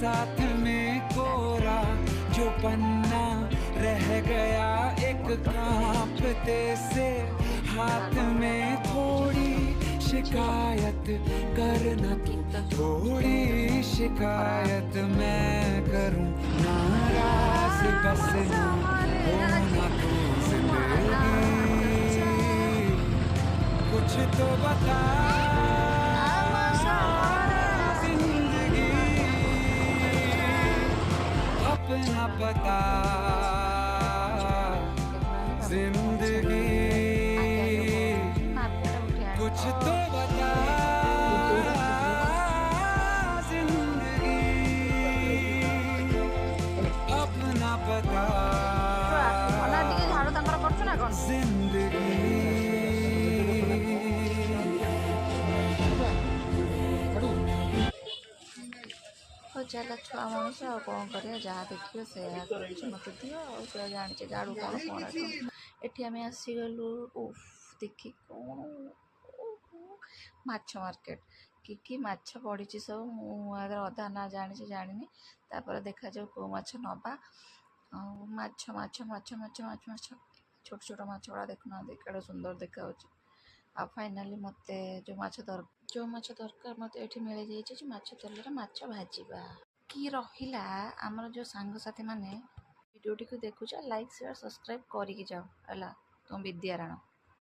साथ में कोरा जो पन्ना रह गया एक कांपते से हाथ में थोड़ी शिकायत करना तू थोड़ी शिकायत मैं करूं नाराज बस ना होना तू जिंदगी कुछ तो बता जिंदगी अपना पता जिंदगी कुछ तो बता जिंदगी अपना पता जिंदगी हो चल छुआ मनुष्य और कौन कर जहाँ देखिए से मत दियो से जानी झाड़ू कौन कौन एटी आम आसीगलु उफ देखी कौन माछ मार्केट कि माछ पड़ी सब मुझे अधा ना जानी जानी देखा जाऊ कौ माछ नवा माछ माछ माछ माछ माछ माछ छोट छोट माछ गुड़ा देखुना केड़े सुंदर देखा आ फाइनाली मत जो माछ दरकार मत ये मिल जाइए माछ तेल माछ भाजवा कि रहिला आमर जो सांगसाथी माने वीडियो टी को देखुचा लाइक शेयर सब्सक्राइब करिकी जाओ है तुम विद्यारायण।